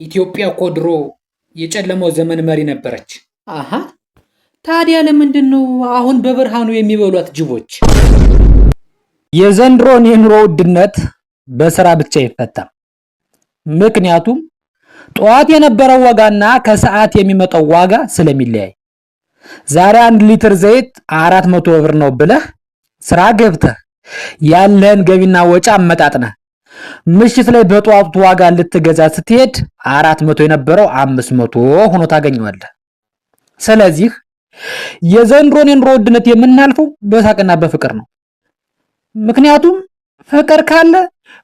ኢትዮጵያ እኮ ድሮ የጨለማው ዘመን መሪ ነበረች። አሃ ታዲያ ለምንድነው አሁን በብርሃኑ የሚበሏት ጅቦች? የዘንድሮን የኑሮ ውድነት በስራ ብቻ አይፈታም። ምክንያቱም ጠዋት የነበረው ዋጋና ከሰዓት የሚመጣው ዋጋ ስለሚለያይ ዛሬ 1 ሊትር ዘይት 400 ብር ነው ብለህ ስራ ገብተህ ያለን ገቢና ወጪ አመጣጥነህ ምሽት ላይ በጧቱ ዋጋ ልትገዛ ስትሄድ 400 የነበረው 500 ሆኖ ታገኘዋለህ። ስለዚህ የዘንድሮን የኑሮ ውድነት የምናልፈው በሳቅና በፍቅር ነው። ምክንያቱም ፍቅር ካለ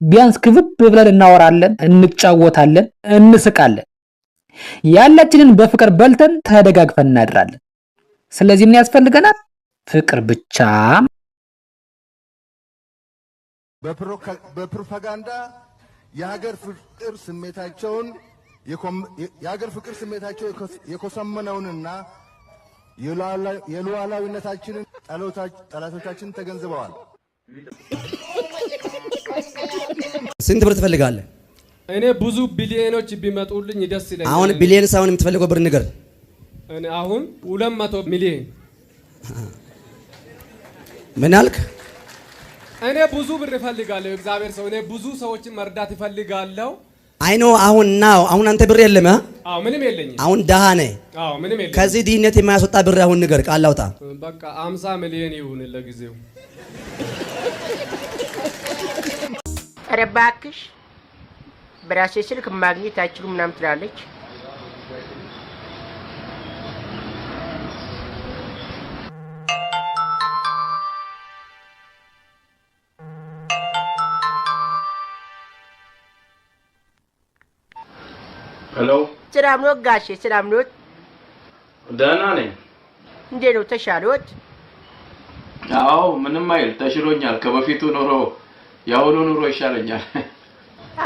ቢያንስ ክብብ ብለን እናወራለን፣ እንጫወታለን፣ እንስቃለን። ያለችንን በፍቅር በልተን ተደጋግፈን እናድራለን። ስለዚህ ምን ያስፈልገናል? ፍቅር ብቻ። በፕሮፓጋንዳ የሀገር ፍቅር ስሜታቸው የኮሰመነውንና የሉዓላዊነታችንን ጠላቶቻችን ተገንዝበዋል። ስንት ብር ትፈልጋለህ? እኔ ብዙ ቢሊዮኖች ቢመጡልኝ ደስ ይለኛል። አሁን ቢሊዮን ሳይሆን የምትፈልገው ብር ንገር። እኔ አሁን 200 ሚሊዮን። ምን አልክ? እኔ ብዙ ብር እፈልጋለሁ። እግዚአብሔር ሰው፣ እኔ ብዙ ሰዎችን መርዳት እፈልጋለሁ። አይኖ አሁን አንተ ብር የለም? አዎ ምንም የለኝም። አሁን ደሃ ነህ። አዎ ምንም የለኝም። ከዚህ ድህነት የማያስወጣ ብር አሁን ንገር፣ ቃል አውጣ። በቃ 50 ሚሊዮን ይሁን ለጊዜው። ኧረ እባክሽ በራሴ ስልክ ማግኘት አይችሉም ምናምን ትላለች። ሄሎ፣ ሰላም ነው ጋሼ? ሰላም ነው? ደህና ነኝ። እንዴት ነው ተሻለዎት? አዎ ምንም አይል ተሽሎኛል። ከበፊቱ ኑሮ ያሁኑ ኑሮ ይሻለኛል።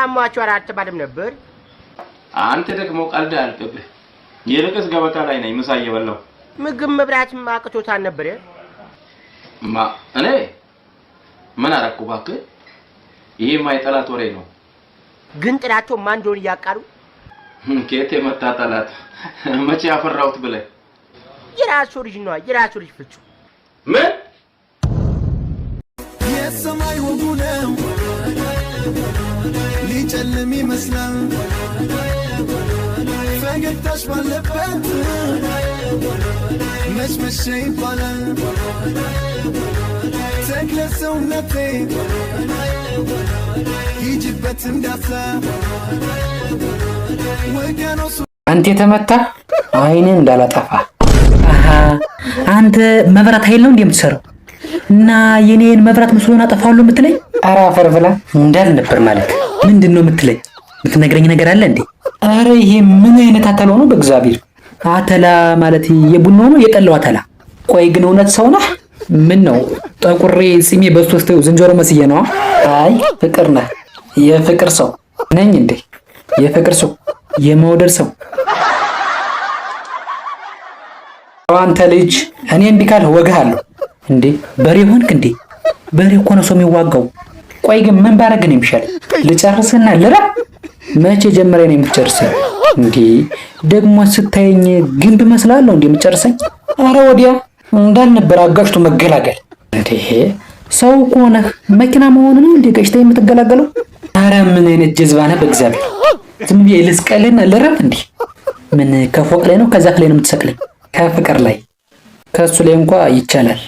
አሟችሁ አልተባለም ነበር? አንተ ደግሞ ቀልድ አያልቅብህ። ይልቅስ ገበታ ላይ ነኝ፣ ምሳ እየበላሁ። ምግብ መብላት አቅቶታል ነበር? እኔ ምን አደረኩ እባክህ? ይሄማ የጠላት ወሬ ነው። ግን ጥላቶ ማን እንደሆነ ያውቃሉ? ከየት የመጣ ጠላት? መቼ ያፈራሁት ብለህ? የራሱ ልጅ ነው፣ የራሱ ልጅ ፍጹ። ምን የሰማይ ወጉ ነው ሊጨልም ይመስላል ፈገግታሽ ባለበት መሽመሽ ይባላል ተክለ ሰውነቴ ይጅበት እንዳሳ ወገኖሱ አንተ የተመታ አይኔን እንዳላጠፋ። አሃ አንተ መብራት ኃይል ነው እንደምትሰራው እና የኔን መብራት መስሎና አጠፋለሁ የምትለኝ? ኧረ አፈር ብላ እንዳል ነበር ማለት ምንድነው የምትለኝ? የምትነግረኝ ነገር አለ እንዴ? ኧረ ይሄ ምን አይነት አተላ ነው? በእግዚአብሔር አተላ ማለት የቡናው ነው የጠላው አተላ? ቆይ ግን እውነት ሰው ነህ? ምን ነው ጠቁሬ ጺሜ በስቶስተው ዝንጀሮ መስዬ ነው? አይ ፍቅር ነህ። የፍቅር ሰው ነኝ እንዴ? የፍቅር ሰው፣ የመውደድ ሰው። አንተ ልጅ እኔም ቢካል ወግሃለሁ እንዴ? በሬ ሆንክ እንዴ? በሬ እኮ ነው ሰው የሚዋጋው። ቆይ ግን ምን ባረግ ነው የሚሻል? ልጨርስና ልራ? መቼ ጀመረ ነው የምትጨርሰኝ እንዴ? ደግሞ ስታየኝ ግንብ መስላለሁ እንዴ የምትጨርሰኝ? አረ ወዲያ እንዳልነበር አጋጭቶ መገላገል እንዴ? ሰው ከሆነ መኪና መሆን ነው እንዴ ገጭታ የምትገላገለው? አረ ምን አይነት ጀዝባ ነህ በእግዚአብሔር! ዝም ብዬ ልስቀልና ልረፍ እንዴ? ምን ከፎቅ ላይ ነው ከዛፍ ላይ ነው የምትሰቅለኝ? ከፍቅር ላይ ከሱ ላይ እንኳን ይቻላል።